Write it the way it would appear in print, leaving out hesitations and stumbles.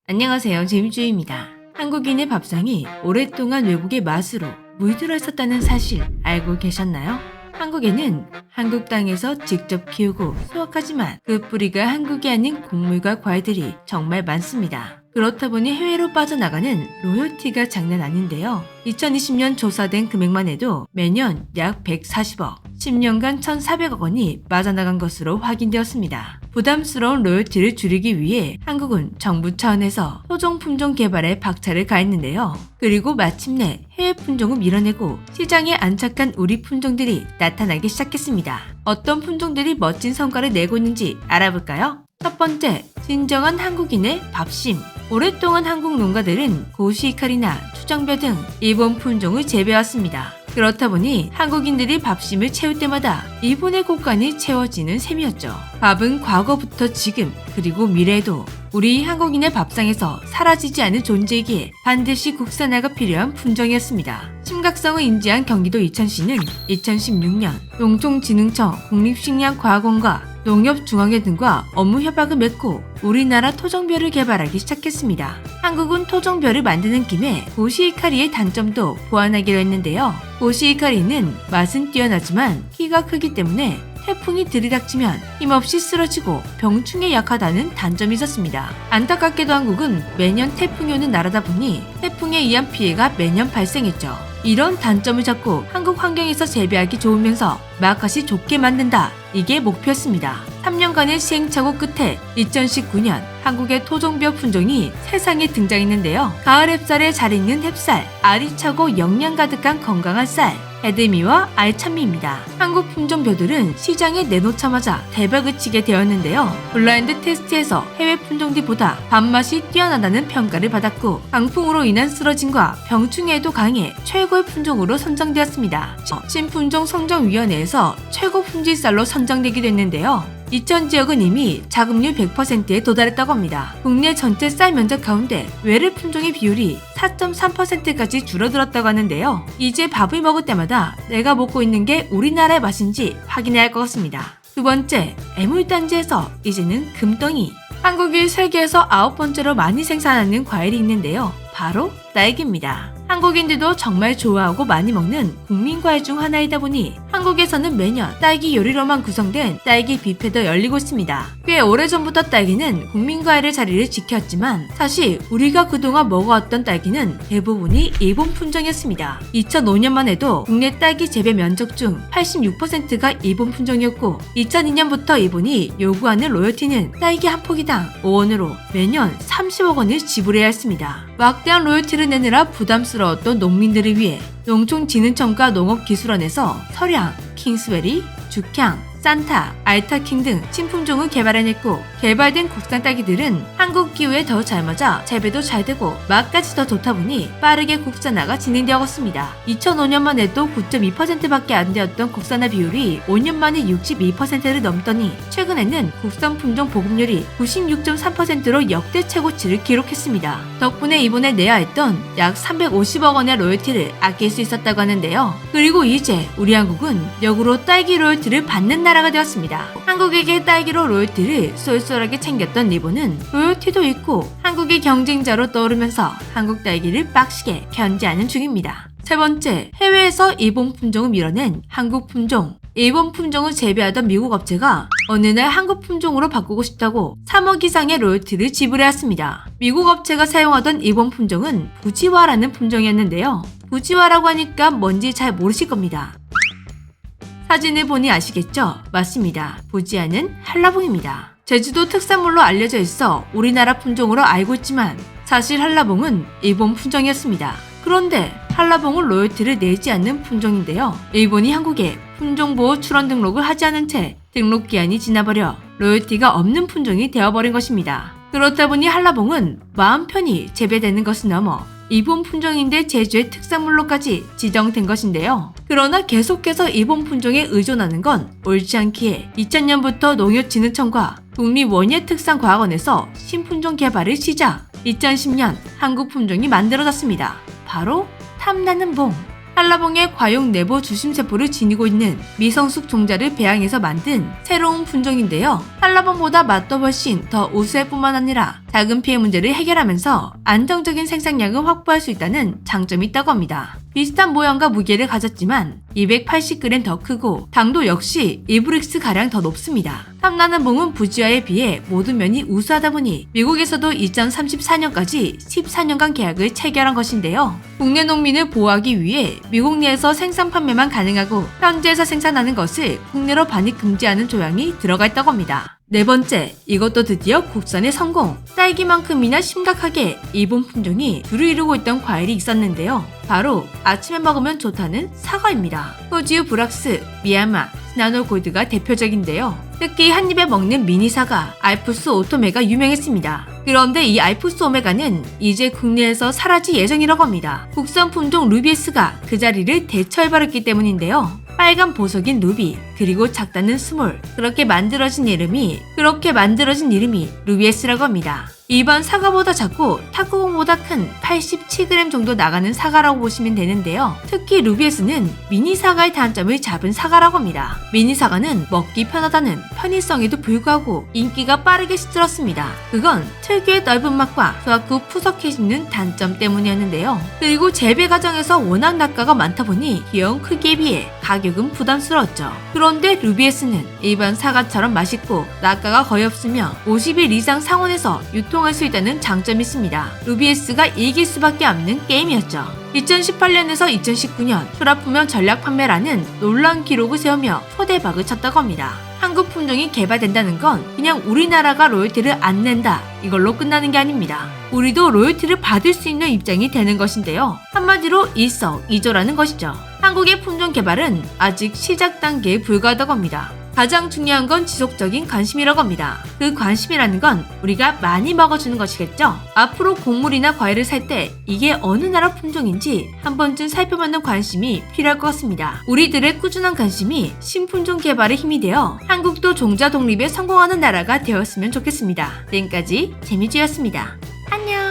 안녕하세요. 재미주입니다. 한국인의 밥상이 오랫동안 외국의 맛으로 물들어 있었다는 사실 알고 계셨나요? 한국에는 한국 땅에서 직접 키우고 수확하지만 그 뿌리가 한국이 아닌 곡물과 과일들이 정말 많습니다. 그렇다 보니 해외로 빠져나가는 로열티가 장난 아닌데요. 2020년 조사된 금액만 해도 매년 약 140억, 10년간 1,400억 원이 빠져나간 것으로 확인되었습니다. 부담스러운 로열티를 줄이기 위해 한국은 정부 차원에서 토종 품종 개발에 박차를 가했는데요. 그리고 마침내 해외 품종을 밀어내고 시장에 안착한 우리 품종들이 나타나기 시작했습니다. 어떤 품종들이 멋진 성과를 내고 있는지 알아볼까요? 첫 번째, 진정한 한국인의 밥심. 오랫동안 한국 농가들은 고시이칼이나 추정벼 등 일본 품종을 재배해왔습니다. 그렇다 보니 한국인들이 밥심을 채울 때마다 일본의 곡간이 채워지는 셈이었죠. 밥은 과거부터 지금 그리고 미래에도 우리 한국인의 밥상에서 사라지지 않을 존재이기에 반드시 국산화가 필요한 품종이었습니다. 심각성을 인지한 경기도 이천시는 2016년 농촌진흥청 국립식량과학원과 농협중앙회 등과 업무 협약을 맺고 우리나라 토종벼를 개발하기 시작했습니다. 한국은 토종벼를 만드는 김에 고시이카리의 단점도 보완하기로 했는데요. 고시이카리는 맛은 뛰어나지만 키가 크기 때문에 태풍이 들이닥치면 힘없이 쓰러지고 병충해 약하다는 단점이 있었습니다. 안타깝게도 한국은 매년 태풍이 오는 나라다 보니 태풍에 의한 피해가 매년 발생했죠. 이런 단점을 잡고 한국 환경에서 재배하기 좋으면서 맛까지 좋게 만든다. 이게 목표였습니다. 3년간의 시행착오 끝에 2019년 한국의 토종벼 품종이 세상에 등장했는데요. 가을 햅쌀에 잘 익는 햅쌀, 알이 차고 영양 가득한 건강한 쌀, 에드미와 알찬미입니다. 한국 품종벼들은 시장에 내놓자마자 대박을 치게 되었는데요. 블라인드 테스트에서 해외 품종들보다 밥맛이 뛰어나다는 평가를 받았고 강풍으로 인한 쓰러짐과 병충해에도 강해 최고의 품종으로 선정되었습니다. 신품종 선정위원회에서 최고 품질쌀로 선정되기도 했는데요. 이천 지역은 이미 자급률 100%에 도달했다고 합니다. 국내 전체 쌀 면적 가운데 외래 품종의 비율이 4.3%까지 줄어들었다고 하는데요. 이제 밥을 먹을 때마다 내가 먹고 있는 게 우리나라의 맛인지 확인해야 할 것 같습니다. 두 번째, 애물단지에서 이제는 금덩이. 한국이 세계에서 9번째로 많이 생산하는 과일이 있는데요. 바로 딸기입니다. 한국인들도 정말 좋아하고 많이 먹는 국민과일 중 하나이다 보니 한국에서는 매년 딸기 요리로만 구성된 딸기 뷔페도 열리고 있습니다. 꽤 오래전부터 딸기는 국민과일의 자리를 지켰지만 사실 우리가 그동안 먹어왔던 딸기는 대부분이 일본 품종이었습니다. 2005년만 해도 국내 딸기 재배 면적 중 86%가 일본 품종이었고 2002년부터 일본이 요구하는 로열티는 딸기 한 포기당 5원으로 매년 30억 원을 지불해야 했습니다. 막대한 로열티를 내느라 부담스러웠던 농민들을 위해 농촌진흥청과 농업기술원에서 설향, 킹스베리, 죽향, 산타, 알타킹 등 신품종을 개발해냈고 개발된 국산 딸기들은 한국 기후에 더 잘 맞아 재배도 잘 되고 맛까지 더 좋다 보니 빠르게 국산화가 진행되었습니다. 2005년만 해도 9.2%밖에 안 되었던 국산화 비율이 5년 만에 62%를 넘더니 최근에는 국산 품종 보급률이 96.3%로 역대 최고치를 기록했습니다. 덕분에 이번에 내야 했던 약 350억 원의 로열티를 아낄 수 있었다고 하는데요. 그리고 이제 우리 한국은 역으로 딸기 로열티를 받는 나라가 되었습니다. 한국에게 딸기로 로열티를 쏠쏠하게 챙겼던 일본은 로열티도 있고 한국의 경쟁자로 떠오르면서 한국 딸기를 빡시게 견제하는 중입니다. 세 번째, 해외에서 일본 품종을 밀어낸 한국 품종. 일본 품종을 재배하던 미국 업체가 어느 날 한국 품종으로 바꾸고 싶다고 3억 이상의 로열티를 지불해왔습니다. 미국 업체가 사용하던 일본 품종은 부지와라는 품종이었는데요. 부지와라고 하니까 뭔지 잘 모르실 겁니다. 사진을 보니 아시겠죠? 맞습니다. 부지와는 한라봉입니다. 제주도 특산물로 알려져 있어 우리나라 품종으로 알고 있지만 사실 한라봉은 일본 품종이었습니다. 그런데 한라봉은 로열티를 내지 않는 품종인데요. 일본이 한국에 품종보호 출원 등록을 하지 않은 채 등록 기한이 지나버려 로열티가 없는 품종이 되어버린 것입니다. 그렇다 보니 한라봉은 마음 편히 재배되는 것을 넘어 일본 품종인데 제주의 특산물로까지 지정된 것인데요. 그러나 계속해서 일본 품종에 의존하는 건 옳지 않기에 2000년부터 농협진흥청과 국립원예특산과학원에서 신품종 개발을 시작. 2010년 한국 품종이 만들어졌습니다. 바로 탐나는 봉. 한라봉의 과용 내부 주심세포를 지니고 있는 미성숙 종자를 배양해서 만든 새로운 품종인데요. 한라봉보다 맛도 훨씬 더 우수할 뿐만 아니라 작은 피해 문제를 해결하면서 안정적인 생산량을 확보할 수 있다는 장점이 있다고 합니다. 비슷한 모양과 무게를 가졌지만 280g 더 크고 당도 역시 1브릭스가량 더 높습니다. 탐나는 봉은 부지와에 비해 모든 면이 우수하다 보니 미국에서도 2034년까지 14년간 계약을 체결한 것인데요. 국내 농민을 보호하기 위해 미국 내에서 생산 판매만 가능하고 현지에서 생산하는 것을 국내로 반입 금지하는 조항이 들어가 있다고 합니다. 네 번째, 이것도 드디어 국산의 성공! 딸기만큼이나 심각하게 일본 품종이 주를 이루고 있던 과일이 있었는데요. 바로 아침에 먹으면 좋다는 사과입니다. 후지우 브락스, 미야마, 시나노 골드가 대표적인데요. 특히 한 입에 먹는 미니 사과, 알프스 오토메가 유명했습니다. 그런데 이 알프스 오메가는 이제 국내에서 사라질 예정이라고 합니다. 국산 품종 루비에스가 그 자리를 대처해버렸기 때문인데요. 빨간 보석인 루비, 그리고 작다는 스몰, 그렇게 만들어진 이름이 루비에스라고 합니다. 일반 사과보다 작고 탁구공보다 큰 87g 정도 나가는 사과라고 보시면 되는데요. 특히 루비에스는 미니 사과의 단점을 잡은 사과라고 합니다. 미니 사과는 먹기 편하다는 편의성에도 불구하고 인기가 빠르게 시들었습니다. 그건 특유의 넓은 맛과 소화구 후 푸석해지는 단점 때문이었는데요. 그리고 재배 과정에서 워낙 낙가가 많다 보니 귀여운 크기에 비해 가격은 부담스러웠죠. 그런데 루비에스는 일반 사과처럼 맛있고 낙가가 거의 없으며 50일 이상 상온에서 유통할 수 있다는 장점이 있습니다. 루비에스가 이길 수밖에 없는 게임이었죠. 2018년에서 2019년 출하품명 전략 판매라는 놀라운 기록을 세우며 초대박을 쳤다고 합니다. 한국 품종이 개발된다는 건 그냥 우리나라가 로열티를 안 낸다 이걸로 끝나는 게 아닙니다. 우리도 로열티를 받을 수 있는 입장이 되는 것인데요. 한마디로 일석이조라는 것이죠. 한국의 품종 개발은 아직 시작 단계에 불과하다고 합니다. 가장 중요한 건 지속적인 관심이라고 합니다. 그 관심이라는 건 우리가 많이 먹어주는 것이겠죠? 앞으로 곡물이나 과일을 살 때 이게 어느 나라 품종인지 한 번쯤 살펴보는 관심이 필요할 것 같습니다. 우리들의 꾸준한 관심이 신품종 개발의 힘이 되어 한국도 종자 독립에 성공하는 나라가 되었으면 좋겠습니다. 지금까지 재미지였습니다. 안녕!